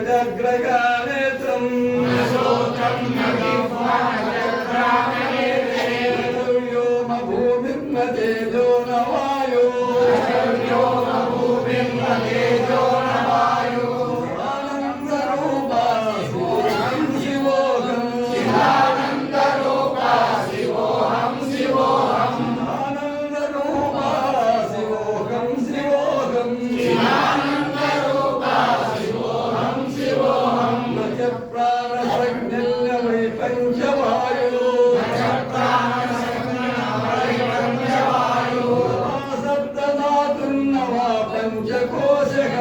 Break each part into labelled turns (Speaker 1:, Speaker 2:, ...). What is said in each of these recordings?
Speaker 1: जग्रगानेत्रम् व्योमभूमिर्न तेजो न वायो आनन्दरूपा शिवोऽहं शिवोऽहम् आनन्दरूपा शिवोऽहं शिवोऽहम् न च प्राणसंज्ञल्य वै पञ्चवायो सप्तधातुर्न वा पञ्चकोशः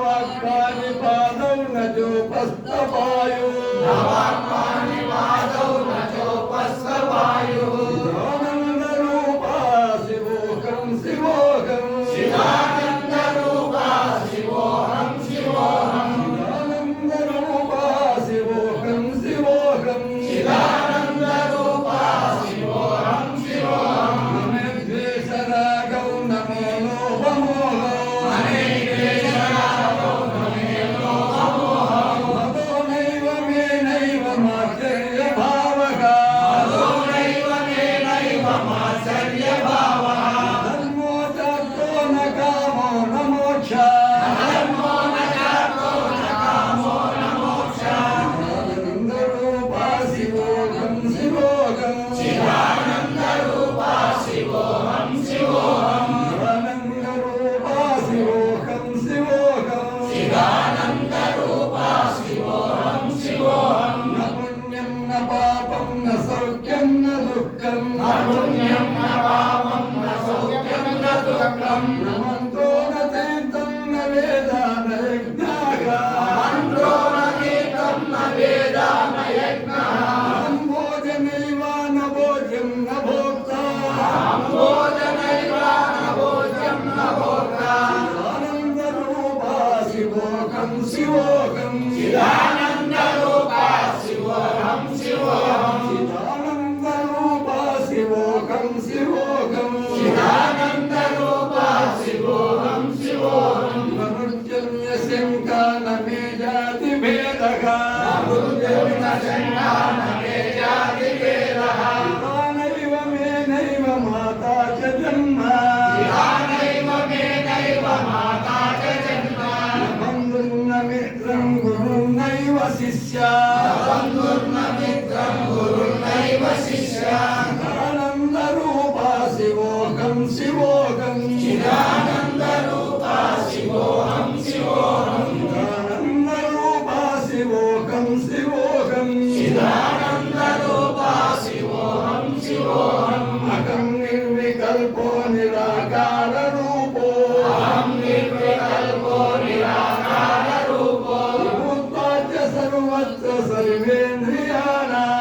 Speaker 1: नवाक्पाणिपादौ न चोपस्थपायो आनन्दरूपा शिवोऽहं शिवोऽहम् आनन्दरूपा शिवोऽहं शिवोऽहम् नमे द्वेषरागौ नमे लोभमोहौ मदो नैव मे नैव मात्सर्यभावः धर्मो चार्थो न कामो न मोक्षः आनन्दरूपा शिवोऽहं आनन्दरूपा शिवोऽहं शिवोऽहम् न पुण्यं न पापं न सौख्यं न दुःखं न मन्त्रो न तीर्थं न वेदा न यज्ञः न भोजनैव न भोज्यं न भोक्ता आनन्दरूपा शिवोऽहं चिदानन्दरूपा शिवोऽहम् मनुजन्य शङ्का न मे जाति भेदः नैव मे नैव माता च जन्म बन्धुर्न मित्रं गुरुर्नैव शिष्या आनन्दरूपा शिवोऽहं आनन्दरूपा शिवोऽहं अहं निर्विकल्पो निराकाररूपो विभूत्वा च सर्वत्र सर्वेन्द्रियाणां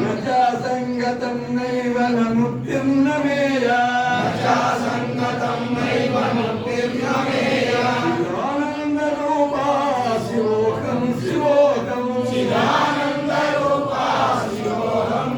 Speaker 1: न च सङ्गतं नैव न मुक्तिं न मेया आनन्दरूपा शिवोऽहं आनन्दरूपा शिवोऽहं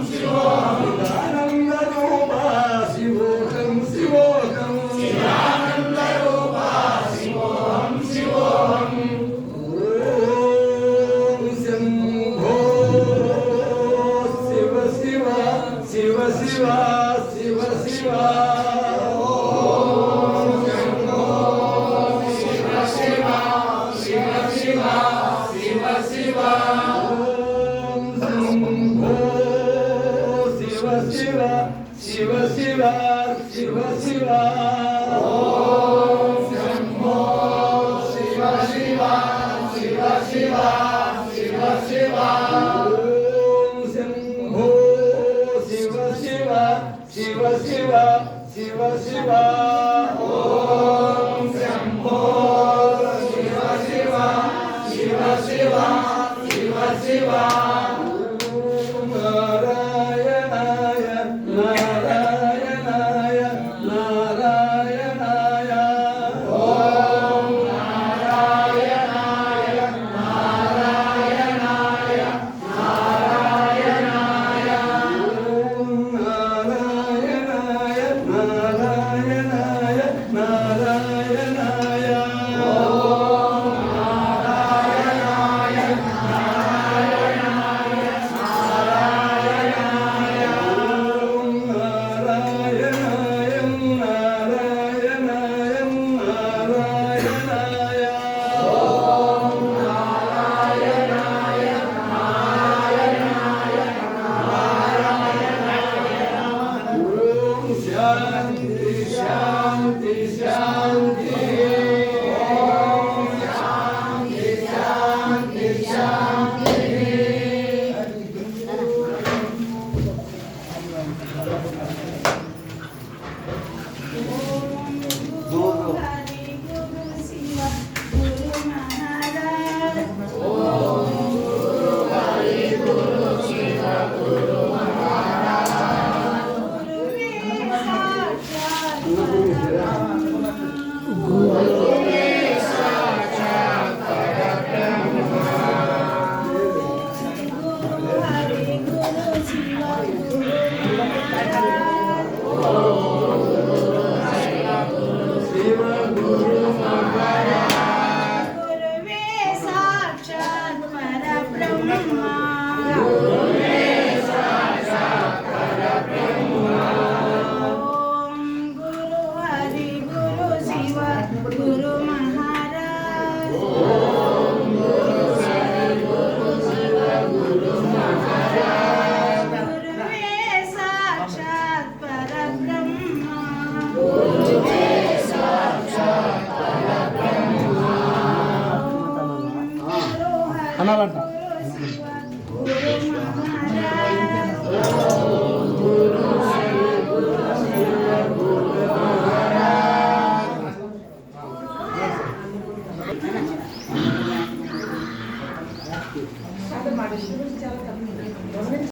Speaker 2: మా డిస్ట్రిబ్యూషన్ చాలా తక్కువ